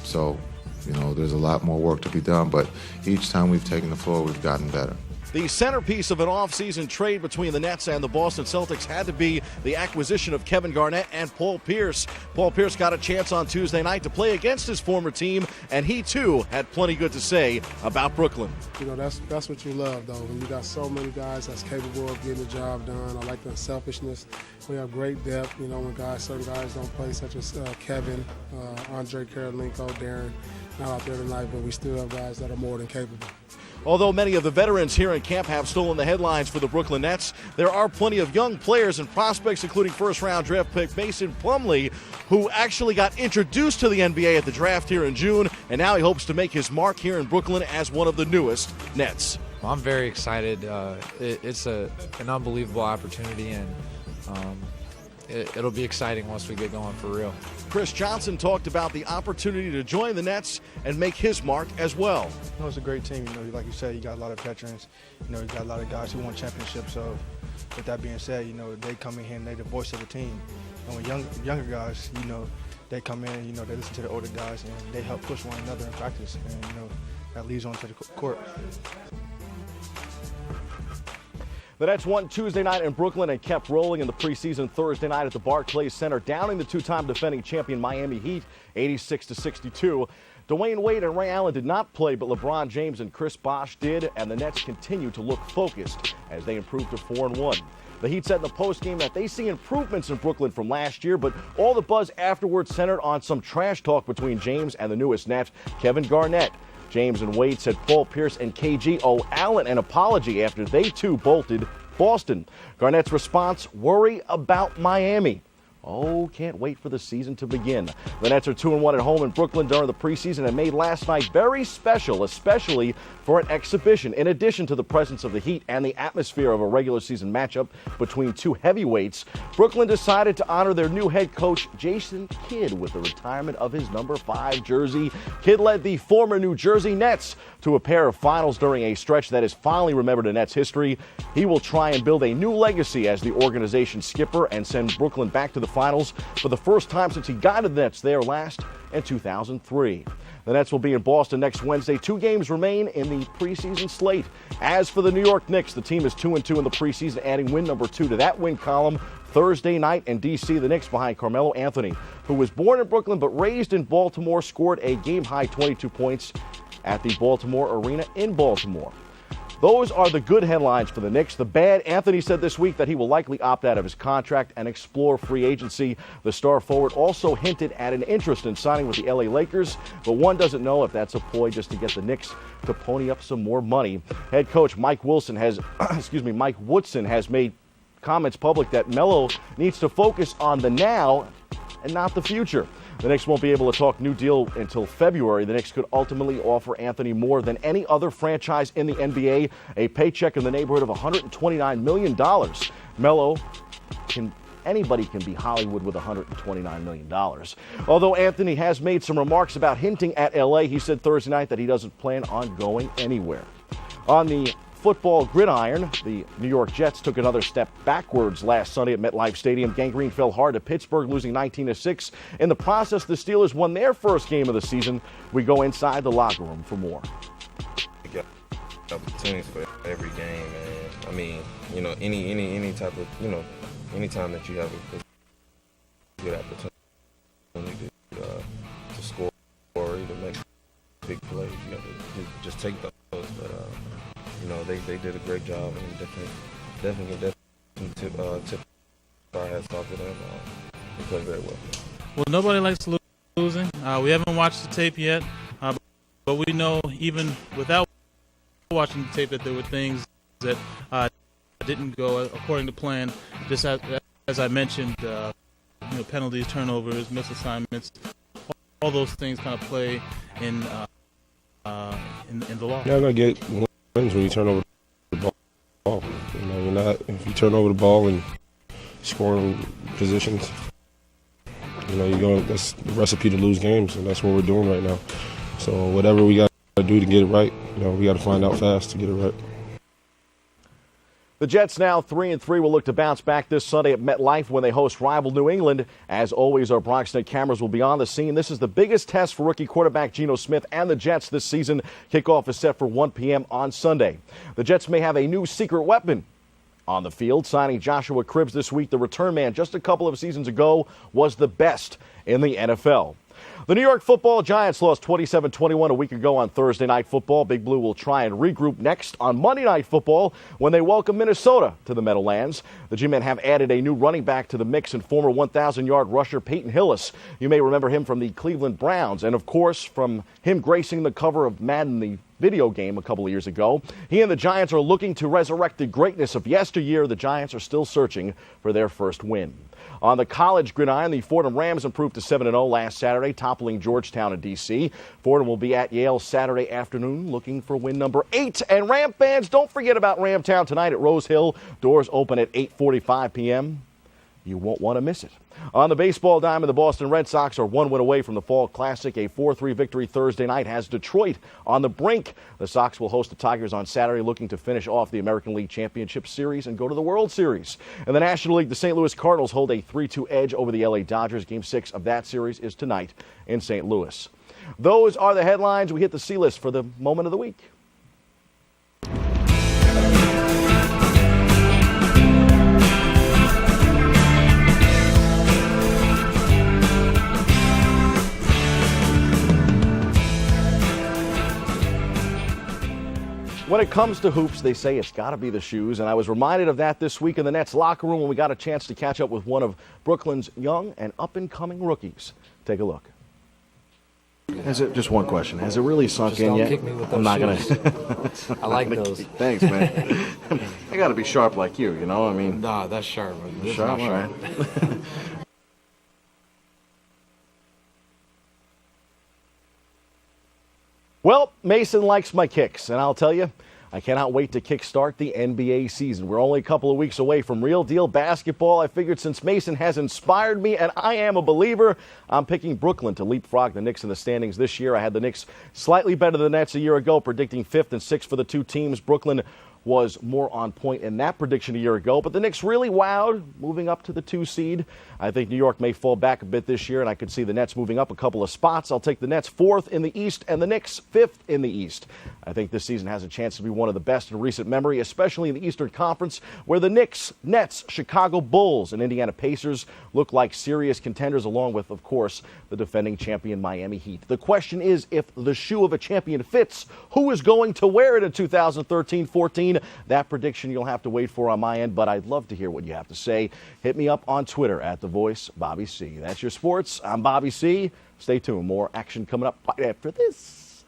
S5: so there's a lot more work to be done. But each time we've taken the floor, we've gotten better.
S4: The centerpiece of an offseason trade between the Nets and the Boston Celtics had to be the acquisition of Kevin Garnett and Paul Pierce. Paul Pierce got a chance on Tuesday night to play against his former team, and he too had plenty good to say about Brooklyn.
S11: That's what you love, though. When you got so many guys that's capable of getting the job done. I like the unselfishness. We have great depth. When certain guys don't play, such as Kevin, Andre Karolinko, Darren, not out there tonight, but we still have guys that are more than capable.
S4: Although many of the veterans here in camp have stolen the headlines for the Brooklyn Nets, there are plenty of young players and prospects, including first-round draft pick Mason Plumlee, who actually got introduced to the NBA at the draft here in June, and now he hopes to make his mark here in Brooklyn as one of the newest Nets.
S12: Well, I'm very excited. It's an unbelievable opportunity, and it'll be exciting once we get going for real.
S4: Chris Johnson talked about the opportunity to join the Nets and make his mark as well.
S13: It's a great team. Like you said, you got a lot of veterans. You got a lot of guys who won championships. So with that being said, they come in here and they're the voice of the team. And when younger guys, they come in and, they listen to the older guys and they help push one another in practice. And, that leads on to the court.
S4: The Nets won Tuesday night in Brooklyn and kept rolling in the preseason Thursday night at the Barclays Center, downing the two-time defending champion Miami Heat 86-62. Dwayne Wade and Ray Allen did not play, but LeBron James and Chris Bosh did, and the Nets continue to look focused as they improve to 4-1. The Heat said in the postgame that they see improvements in Brooklyn from last year, but all the buzz afterwards centered on some trash talk between James and the newest Net, Kevin Garnett. James and Wade said Paul Pierce and KG owe Allen an apology after they too bolted Boston. Garnett's response, worry about Miami. Oh, can't wait for the season to begin. The Nets are 2-1 at home in Brooklyn during the preseason and made last night very special, especially for an exhibition. In addition to the presence of the Heat and the atmosphere of a regular season matchup between two heavyweights, Brooklyn decided to honor their new head coach, Jason Kidd, with the retirement of his number 5 jersey. Kidd led the former New Jersey Nets to a pair of finals during a stretch that is fondly remembered in Nets history. He will try and build a new legacy as the organization's skipper and send Brooklyn back to the finals for the first time since he guided the Nets there last in 2003. The Nets will be in Boston next Wednesday. 2 games remain in the preseason slate. As for the New York Knicks, the team is 2-2 in the preseason, adding win number 2 to that win column Thursday night in D.C. The Knicks behind Carmelo Anthony, who was born in Brooklyn but raised in Baltimore, scored a game-high 22 points at the Baltimore Arena in Baltimore. Those are the good headlines for the Knicks. The bad, Anthony said this week that he will likely opt out of his contract and explore free agency. The star forward also hinted at an interest in signing with the LA Lakers, but one doesn't know if that's a ploy just to get the Knicks to pony up some more money. Head coach Mike Woodson has made comments public that Melo needs to focus on the now and not the future. The Knicks won't be able to talk new deal until February. The Knicks could ultimately offer Anthony more than any other franchise in the NBA, a paycheck in the neighborhood of $129 million. Anybody can be Hollywood with $129 million. Although Anthony has made some remarks about hinting at LA, he said Thursday night that he doesn't plan on going anywhere. On the football gridiron, the New York Jets took another step backwards last Sunday at MetLife Stadium. Gangrene fell hard to Pittsburgh, losing 19-6. In the process, the Steelers won their first game of the season. We go inside the locker room for more.
S26: You got opportunities for every game, and I mean, any type of, anytime that you have a good opportunity to score or to make big plays, you have to just take those. But they did a great job, and definitely tip our hats off to them. They played very well.
S27: Well, nobody likes losing. We haven't watched the tape yet, but we know even without watching the tape that there were things that didn't go according to plan. Just as I mentioned, penalties, turnovers, misassignments, all those things kind of play in the loss.
S14: You're not gonna get wins when you turn over the ball. You're not. If you turn over the ball and scoring positions, that's the recipe to lose games, and that's what we're doing right now. So whatever we got to do to get it right, we got to find out fast to get it right.
S4: The Jets now 3-3 will look to bounce back this Sunday at MetLife when they host rival New England. As always, our Bronx Net cameras will be on the scene. This is the biggest test for rookie quarterback Geno Smith and the Jets this season. Kickoff is set for 1 p.m. on Sunday. The Jets may have a new secret weapon on the field. Signing Joshua Cribbs this week, the return man just a couple of seasons ago, was the best in the NFL. The New York Football Giants lost 27-21 a week ago on Thursday Night Football. Big Blue will try and regroup next on Monday Night Football when they welcome Minnesota to the Meadowlands. The G-Men have added a new running back to the mix in former 1,000-yard rusher Peyton Hillis. You may remember him from the Cleveland Browns and, of course, from him gracing the cover of Madden, the video game, a couple of years ago. He and the Giants are looking to resurrect the greatness of yesteryear. The Giants are still searching for their first win. On the college gridiron, the Fordham Rams improved to 7-0 last Saturday, toppling Georgetown and D.C. Fordham will be at Yale Saturday afternoon looking for win number 8. And Ram fans, don't forget about Ramtown tonight at Rose Hill. Doors open at 8:45 p.m. You won't want to miss it. On the baseball diamond, the Boston Red Sox are 1 win away from the Fall Classic. A 4-3 victory Thursday night has Detroit on the brink. The Sox will host the Tigers on Saturday, looking to finish off the American League Championship Series and go to the World Series. In the National League, the St. Louis Cardinals hold a 3-2 edge over the LA Dodgers. Game 6 of that series is tonight in St. Louis. Those are the headlines. We hit the C-list for the moment of the week. When it comes to hoops, they say it's got to be the shoes, and I was reminded of that this week in the Nets locker room when we got a chance to catch up with one of Brooklyn's young and up-and-coming rookies. Take a look. Has it, just one question, has it really sunk
S15: just
S4: in
S15: don't
S4: yet?
S15: Kick me with those
S4: I'm not
S15: shoes.
S4: gonna.
S15: I like those.
S4: Thanks, man. I got to be sharp like you, you know. I mean.
S15: Nah, that's sharp. This
S4: Sharp,
S15: is not
S4: all
S15: sharp.
S4: right. Well, Mason likes my kicks, and I'll tell you, I cannot wait to kickstart the NBA season. We're only a couple of weeks away from real deal basketball. I figured since Mason has inspired me, and I am a believer, I'm picking Brooklyn to leapfrog the Knicks in the standings this year. I had the Knicks slightly better than the Nets a year ago, predicting 5th and 6th for the two teams. Brooklyn was more on point in that prediction a year ago, but the Knicks really wowed, moving up to the 2 seed. I think New York may fall back a bit this year, and I could see the Nets moving up a couple of spots. I'll take the Nets 4th in the East and the Knicks 5th in the East. I think this season has a chance to be one of the best in recent memory, especially in the Eastern Conference, where the Knicks, Nets, Chicago Bulls, and Indiana Pacers look like serious contenders, along with, of course, the defending champion Miami Heat. The question is, if the shoe of a champion fits, who is going to wear it in 2013-14? That prediction you'll have to wait for on my end, but I'd love to hear what you have to say. Hit me up on Twitter at @TheVoiceBobbyC. That's your sports. I'm Bobby C. Stay tuned. More action coming up right after this.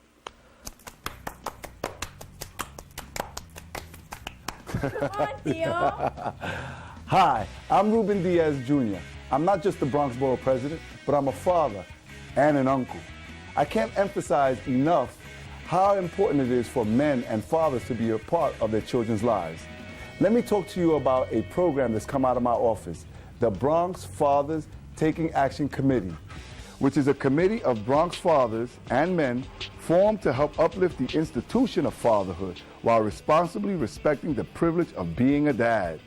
S16: Hi, I'm Ruben Diaz Jr. I'm not just the Bronx Borough president, but I'm a father and an uncle. I can't emphasize enough how important it is for men and fathers to be a part of their children's lives. Let me talk to you about a program that's come out of my office, the Bronx Fathers Taking Action Committee, which is a committee of Bronx fathers and men formed to help uplift the institution of fatherhood while responsibly respecting the privilege of being a dad.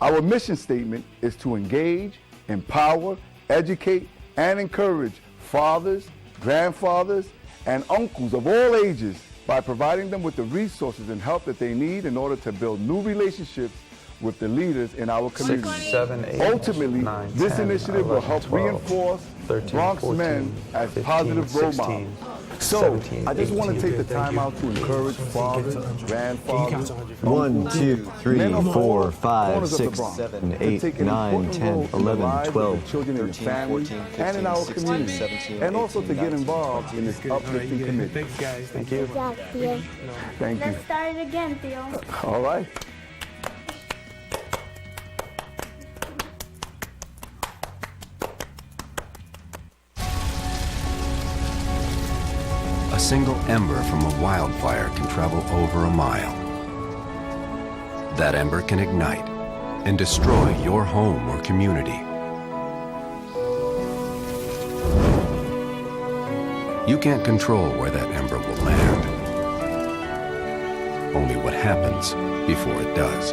S16: Our mission statement is to engage, empower, educate, and encourage fathers, grandfathers, and uncles of all ages by providing them with the resources and help that they need in order to build new relationships with the leaders in our community.
S15: 6, 7, 8,
S16: Ultimately,
S15: 9,
S16: this
S15: 10,
S16: initiative will
S15: 11,
S16: help
S15: 12,
S16: reinforce
S15: 13,
S16: Bronx
S15: 14,
S16: men as
S15: 15,
S16: positive role
S15: 16,
S16: models. So,
S15: 17,
S16: I just want to
S15: 18.
S16: take the time out to encourage fathers, grandfathers,
S17: 1, 2, 3,
S16: men of
S17: 4,
S16: all
S17: 5,
S16: corners of the
S17: 6,
S16: Bronx
S17: 7,
S16: to
S17: 8,
S16: take an
S17: 9,
S16: important
S17: 10,
S16: role in the
S17: 11,
S16: lives of
S17: 12,
S16: the children in your
S17: 13,
S16: family
S17: 14,
S16: and in
S17: 15,
S16: our
S17: 16,
S16: community,
S17: 17,
S16: and also
S17: 18,
S16: to get
S17: 19,
S16: involved in this uplifting committee.
S17: Thanks, guys.
S16: Thank you. Thank you.
S18: Let's start it again, Theo.
S16: All right.
S1: single ember from a wildfire can travel over a mile. That ember can ignite and destroy your home or community. You can't control where that ember will land. Only what happens before it does.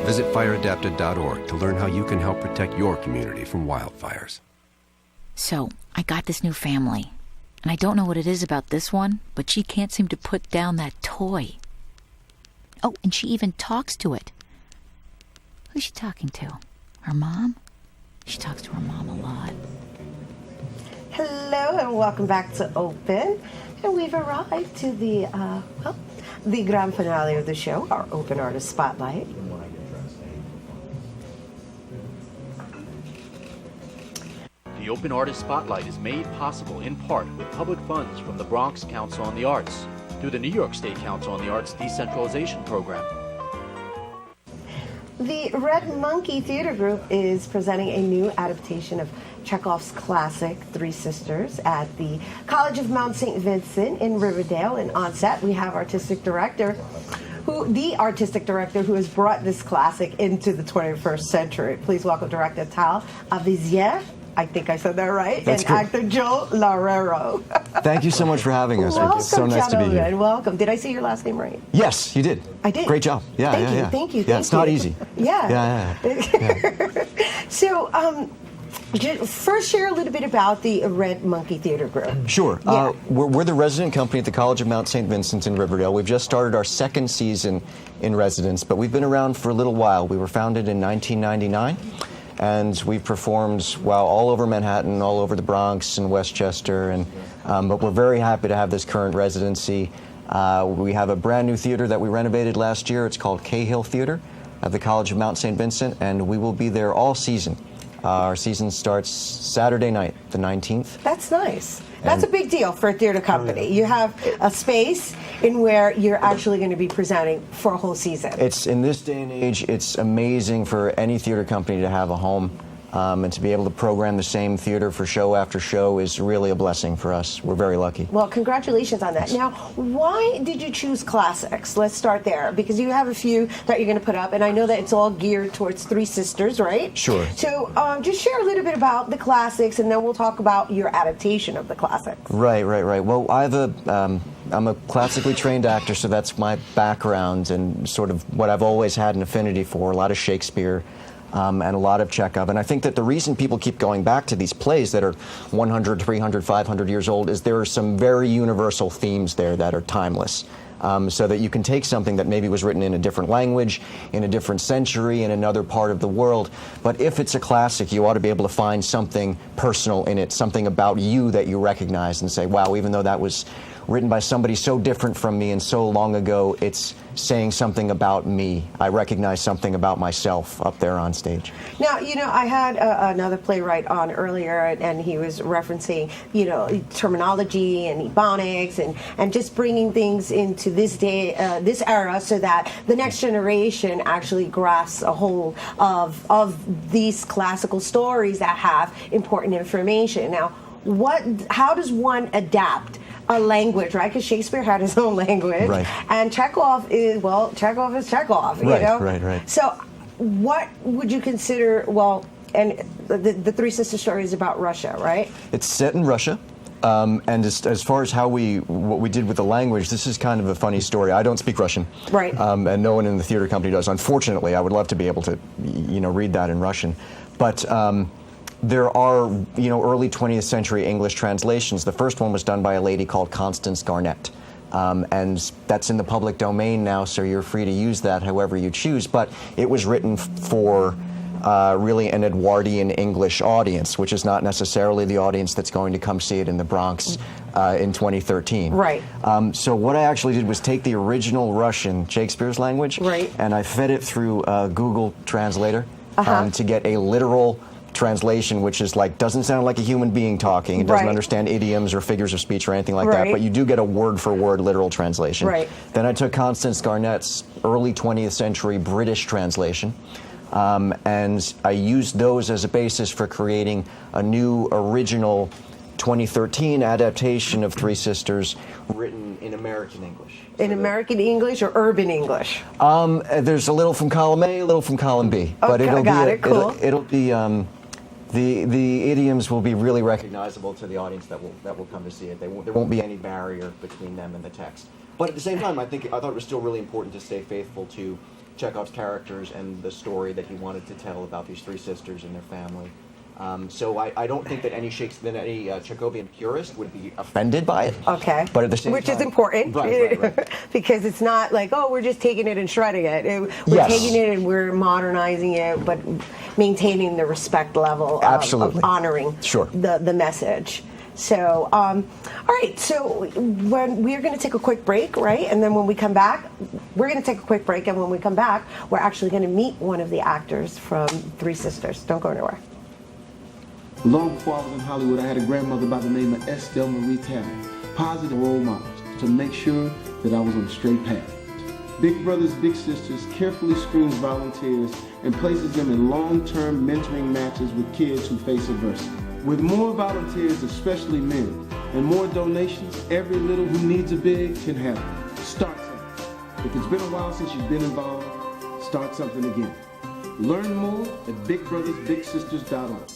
S1: Visit fireadapted.org to learn how you can help protect your community from wildfires.
S3: So, I got this new family. And I don't know what it is about this one, but she can't seem to put down that toy. Oh, and she even talks to it. Who's she talking to? Her mom? She talks to her mom a lot.
S18: Hello and welcome back to Open. And we've arrived to the grand finale of the show, our Open Artist Spotlight.
S19: The Open Artist Spotlight is made possible in part with public funds from the Bronx Council on the Arts through the New York State Council on the Arts Decentralization Program.
S18: The Red Monkey Theater Group is presenting a new adaptation of Chekhov's classic Three Sisters at the College of Mount St. Vincent in Riverdale. And on set, we have the artistic director who has brought this classic into the 21st century. Please welcome director Tal Avizier. I think I said that right.
S20: That's
S18: and
S20: cool.
S18: actor Joe Larrero.
S20: Thank you so much for having us.
S18: Welcome,
S20: It's so nice to be
S18: gentlemen.
S20: here.
S18: Welcome. Did I say your last name right?
S20: Yes, you did.
S18: I did.
S20: Great job. Yeah,
S18: Thank
S20: yeah,
S18: you,
S20: yeah.
S18: thank you,
S20: Yeah,
S18: thank
S20: it's not
S18: you.
S20: easy.
S18: Yeah.
S20: Yeah.
S18: So, first share a little bit about the Red Monkey Theater Group.
S20: Sure.
S18: Yeah.
S20: We're the resident company at the College of Mount St. Vincent in Riverdale. We've just started our second season in residence, but we've been around for a little while. We were founded in 1999. And we've performed all over Manhattan, all over the Bronx and Westchester, but we're very happy to have this current residency. We have a brand new theater that we renovated last year. It's called Cahill Theater at the College of Mount St. Vincent, and we will be there all season. Our season starts Saturday night, the 19th.
S18: That's nice. That's a big deal for a theater company. You have a space in where you're actually going to be presenting for a whole season.
S20: It's in this day and age, it's amazing for any theater company to have a home. And to be able to program the same theater for show after show is really a blessing for us. We're very lucky.
S18: Well, congratulations on that. Now, why did you choose classics? Let's start there, because you have a few that you're going to put up, and I know that it's all geared towards Three Sisters, right?
S20: Sure.
S18: So just share a little bit about the classics, and then we'll talk about your adaptation of the classics.
S20: Right. Well, I'm a classically trained actor, so that's my background and sort of what I've always had an affinity for, a lot of Shakespeare. And a lot of Chekhov. And I think that the reason people keep going back to these plays that are 100, 300, 500 years old is there are some very universal themes there that are timeless. So that you can take something that maybe was written in a different language, in a different century, in another part of the world. But if it's a classic, you ought to be able to find something personal in it, something about you that you recognize and say, wow, even though that was written by somebody so different from me and so long ago, it's saying something about me. I recognize something about myself up there on stage.
S18: Now, I had another playwright on earlier, and he was referencing, terminology and ebonics and just bringing things into this day, this era, so that the next generation actually grasps a hold of these classical stories that have important information. Now, how does one adapt a language, right? Because Shakespeare had his own language,
S20: right.
S18: And Chekhov is Chekhov, you know?
S20: Right.
S18: So what would you consider, and the Three Sisters story is about Russia, right?
S20: It's set in Russia. And as far as what we did with the language, this is kind of a funny story. I don't speak Russian.
S18: Right.
S20: And no one in the theater company does. Unfortunately, I would love to be able to, read that in Russian. But there are, early 20th century English translations. The first one was done by a lady called Constance Garnett. And that's in the public domain now, so you're free to use that however you choose. But it was written for really an Edwardian English audience, which is not necessarily the audience that's going to come see it in the Bronx in 2013.
S18: Right.
S20: So what I actually did was take the original Russian, Shakespeare's language,
S18: right.
S20: And I fed it through Google Translator to get a literal translation, which is doesn't sound like a human being talking. It doesn't understand idioms or figures of speech or anything like that, but you do get a word-for-word literal translation.
S18: Right.
S20: Then I took Constance Garnett's early 20th century British translation, and I used those as a basis for creating a new original 2013 adaptation of Three Sisters written in American English.
S18: In American English or urban English?
S20: There's a little from column A, a little from column B, but it'll
S18: cool.
S20: it'll be the idioms will be really recognizable to the audience that will come to see it. There won't be any barrier between them and the text. But at the same time, I thought it was still really important to stay faithful to Chekhov's characters and the story that he wanted to tell about these three sisters and their family. So I don't think that any Chekhovian purist would be offended by it.
S18: Okay.
S20: But at the same
S18: Which
S20: time,
S18: is important.
S20: Right.
S18: Because it's not like, oh, we're just taking it and shredding it. We're taking it and we're modernizing it, but maintaining the respect level of honoring the message. So, all right, so we're going to take a quick break, right? And then when we come back, we're going to take a quick break, and when we come back, we're actually going to meet one of the actors from Three Sisters. Don't go anywhere.
S2: Long before I was in Hollywood, I had a grandmother by the name of Estelle Marie Taylor, positive role models to make sure that I was on the straight path. Big Brothers Big Sisters carefully screens volunteers and places them in long-term mentoring matches with kids who face adversity. With more volunteers, especially men, and more donations, every little who needs a big can have it. Start something. If it's been a while since you've been involved, start something again. Learn more at bigbrothersbigsisters.org.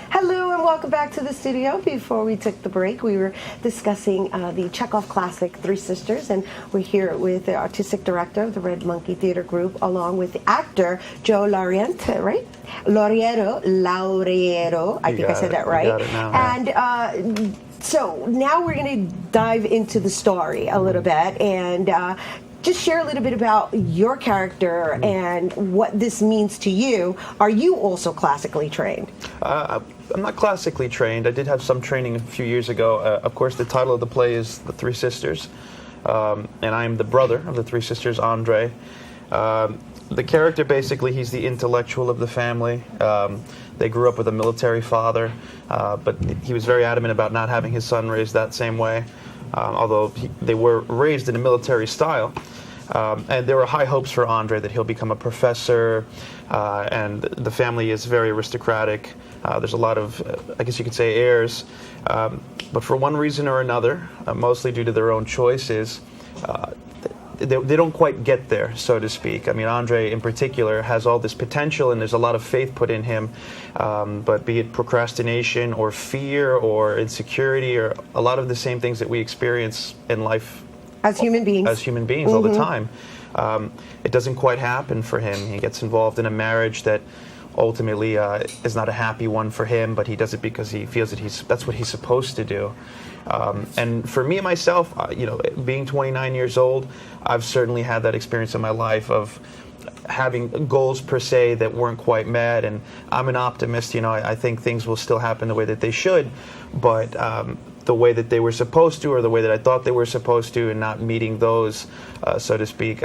S18: Hello and welcome back to the studio. Before we took the break, we were discussing the Chekhov classic Three Sisters, and we're here with the artistic director of the Red Monkey Theater Group, along with the actor Joe Lauriero, right? Lauriero, I think I said that right.
S6: You got it now.
S18: And so now we're going to dive into the story a little bit and just share a little bit about your character and what this means to you. Are you also classically trained?
S6: I'm not classically trained. I did have some training a few years ago. Of course, the title of the play is The Three Sisters, and I am the brother of the three sisters, Andre. The character, basically, he's the intellectual of the family. They grew up with a military father, but he was very adamant about not having his son raised that same way, although they were raised in a military style. And there were high hopes for Andre that he'll become a professor, and the family is very aristocratic. There's a lot of, I guess you could say, heirs. But for one reason or another, mostly due to their own choices, they don't quite get there, so to speak. I mean, Andre in particular has all this potential, and there's a lot of faith put in him, but be it procrastination or fear or insecurity or a lot of the same things that we experience in life
S18: as human beings
S6: all the time, it doesn't quite happen for him. He gets involved in a marriage that ultimately is not a happy one for him, but he does it because he feels that that's what he's supposed to do. And for me myself, being 29 years old, I've certainly had that experience in my life of having goals per se that weren't quite met, and I'm an optimist. I think things will still happen the way that they should, but the way that they were supposed to, or the way that I thought they were supposed to, and not meeting those, so to speak,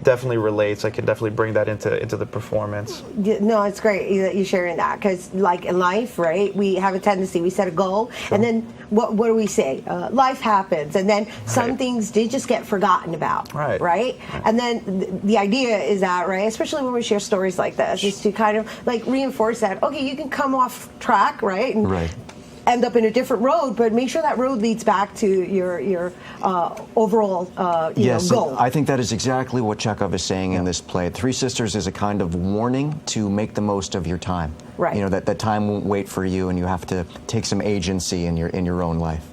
S6: definitely relates. I can definitely bring that into the performance.
S18: No, it's great that you're sharing that, because like in life, right, we have a tendency, we set a goal, and then what do we say? Life happens, and then some things did just get forgotten about, right? And then the idea is that, right, especially when we share stories like this, is to kind of like reinforce that, okay, you can come off track, right? And end up in a different road, but make sure that road leads back to your overall goal.
S20: I think that is exactly what Chekhov is saying in this play. Three Sisters is a kind of warning to make the most of your time.
S18: Right.
S20: That time won't wait for you, and you have to take some agency in your own life.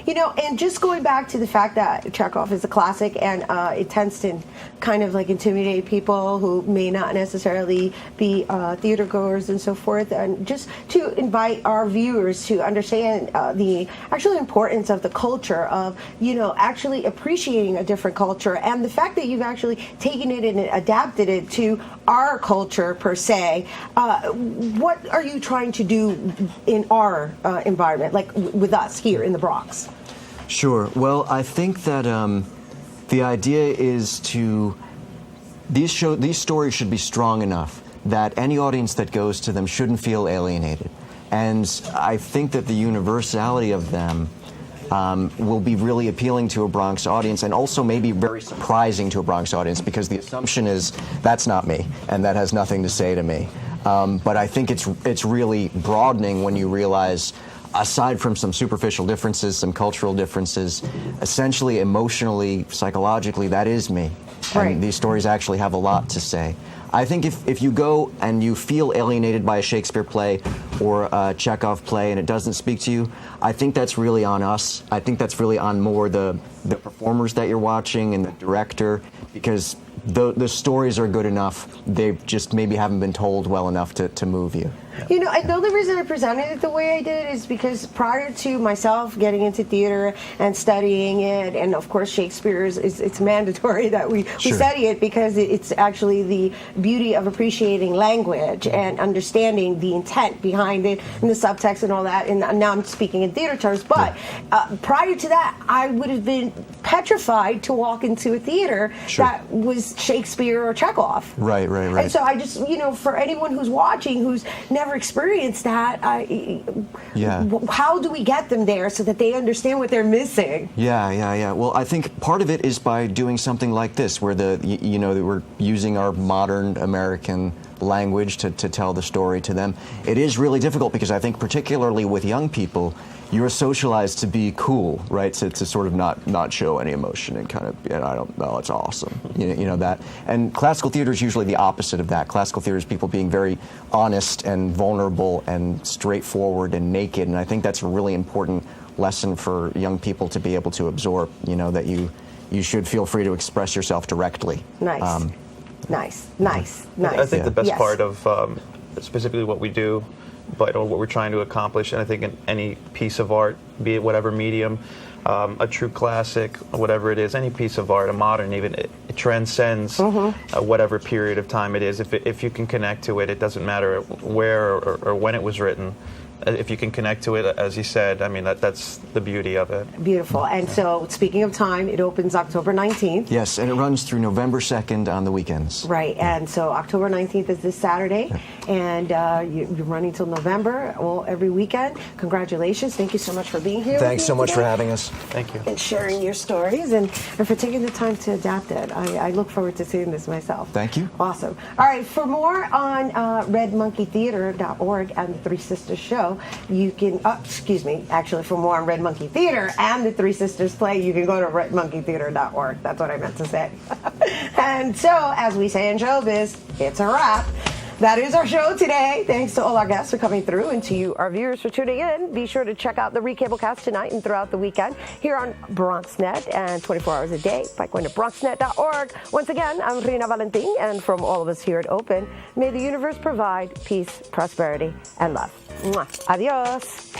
S18: And just going back to the fact that Chekhov is a classic, and it tends to kind of like intimidate people who may not necessarily be theater goers and so forth, and just to invite our viewers to understand the actual importance of the culture of, actually appreciating a different culture, and the fact that you've actually taken it and adapted it to our culture per se. What are you trying to do in our environment, like with us here in the Bronx?
S20: Sure. Well, I think that the idea is these stories should be strong enough that any audience that goes to them shouldn't feel alienated. And I think that the universality of them will be really appealing to a Bronx audience, and also maybe very surprising to a Bronx audience, because the assumption is that's not me and that has nothing to say to me. But I think it's really broadening when you realize aside from some superficial differences, some cultural differences, essentially emotionally, psychologically, that is me.
S18: Right.
S20: And these stories actually have a lot to say. I think if you go and you feel alienated by a Shakespeare play or a Chekhov play and it doesn't speak to you, I think that's really on us. I think that's really on more the performers that you're watching and the director, because the stories are good enough. They just maybe haven't been told well enough to move you.
S18: You know, and the only reason I presented it the way I did is because prior to myself getting into theater and studying it, and of course Shakespeare it's mandatory that we study it, because it's actually the beauty of appreciating language and understanding the intent behind it and the subtext and all that. And now I'm speaking in theater terms, but prior to that, I would have been petrified to walk into a theater that was Shakespeare or Chekhov.
S20: Right.
S18: And so I just, you know, for anyone who's watching who's never experienced that, how do we get them there so that they understand what they're missing?
S20: Yeah. Well, I think part of it is by doing something like this, where we're using our modern American language to tell the story to them. It is really difficult because I think particularly with young people, you're socialized to be cool, right? To sort of not show any emotion and kind of, I don't know, it's awesome, you know that. And classical theater is usually the opposite of that. Classical theater is people being very honest and vulnerable and straightforward and naked, and I think that's a really important lesson for young people to be able to absorb. You know, that you should feel free to express yourself directly.
S18: Nice.
S6: I think the best part of specifically what we do, but what we're trying to accomplish, and I think in any piece of art, be it whatever medium, a true classic, whatever it is, any piece of art, a modern even, it transcends whatever period of time it is. If you can connect to it, it doesn't matter where or when it was written. If you can connect to it, as you said, I mean, that's the beauty of it.
S18: Beautiful. And so, speaking of time, it opens October 19th.
S20: Yes, and it runs through November 2nd on the weekends.
S18: Right, and so October 19th is this Saturday, and you're running till November, every weekend. Congratulations. Thank you so much for being here.
S20: Thanks so much for having us.
S6: Thank you.
S18: And sharing your stories, and for taking the time to adapt it. I look forward to seeing this myself.
S20: Thank you.
S18: Awesome. All right, for more on redmonkeytheater.org and the Three Sisters Show, you can, actually for more on Red Monkey Theater and the Three Sisters play, you can go to redmonkeytheater.org. That's what I meant to say. And so, as we say in showbiz, it's a wrap. That is our show today. Thanks to all our guests for coming through, and to you, our viewers, for tuning in. Be sure to check out the Recablecast tonight and throughout the weekend here on BronxNet and 24 hours a day by going to bronxnet.org. Once again, I'm Rina Valentin, and from all of us here at Open, may the universe provide peace, prosperity, and love. Mwah. Adios.